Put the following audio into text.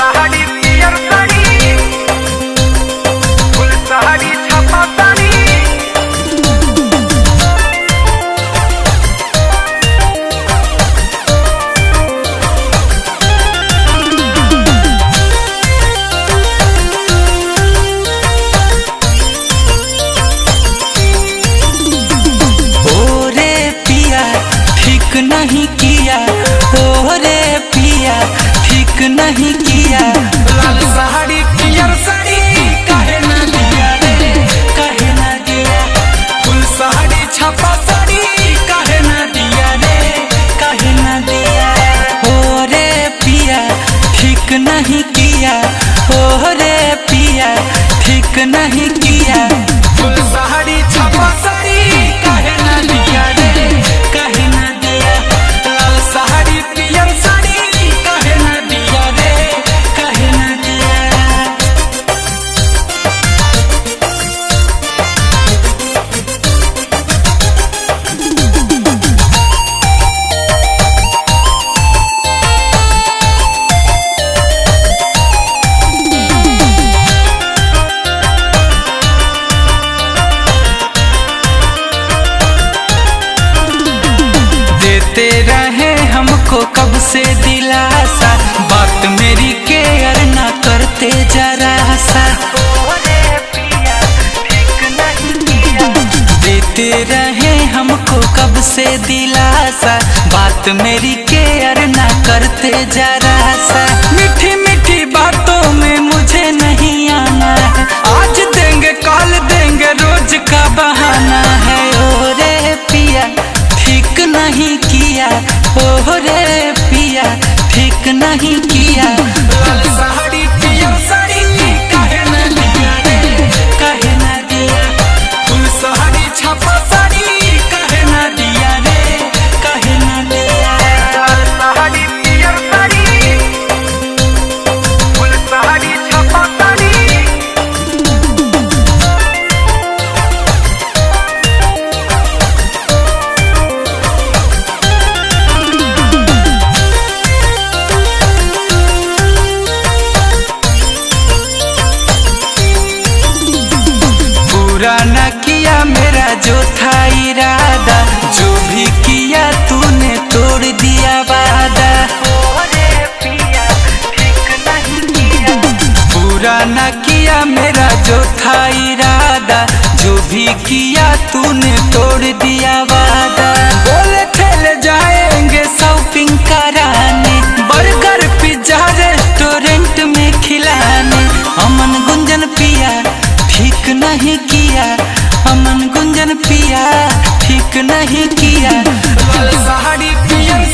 साड़ी पियर साड़ी फुल साड़ी छापा साड़ी। नहीं किया ओ रे पिया ठीक नहीं किया। लाल साड़ी पियर साड़ी काहे ना दिया रे काहे ना दिया। फुल साड़ी छापा साड़ी काहे ना दिया रे काहे ना दिया। ओ रे पिया ठीक नहीं किया ओ रे पिया ठीक नहीं किया। फुल साड़ी छापा साड़ी काहे ना दिया रे काहे ना दिया। लाल साड़ी पियर साड़ी काहे ना दिया रे काहे ना दिया। देते रहे हमको कब से दिलासा बात मेरी केयर ना करते जरा सा। देते रहे हमको कब से दिलासा बात मेरी केयर ना करते जरा सा। मीठी मीठी बातों में मुझे नहीं आना है आज देंगे कल देंगे रोज का बहाना है। ओ रे पिया ठीक नहीं किया ओ रे पिया ठीक नहीं किया। लाल साड़ी पियर साड़ी काहे ना दिया रे काहे ना दिया। फुल साड़ी छापा साड़ी काहे ना दिया रे काहे ना दिया। लाल साड़ी पियर साड़ी फुल साड़ी छापा साड़ी। पूरा न किया मेरा जो था इरादा जो भी किया तूने तोड़ दिया वादा। पूरा न किया मेरा जो था इरादा जो भी किया तूने तोड़ दिया वादा। बोले खेले जाएंगे शॉपिंग कराने बर्गर पिज्जा रेस्टोरेंट में खिलाने। अमन गुंजन पिया ठीक नहीं किया अमन गुंजन पिया ठीक नहीं किया। लाल साड़ी पियर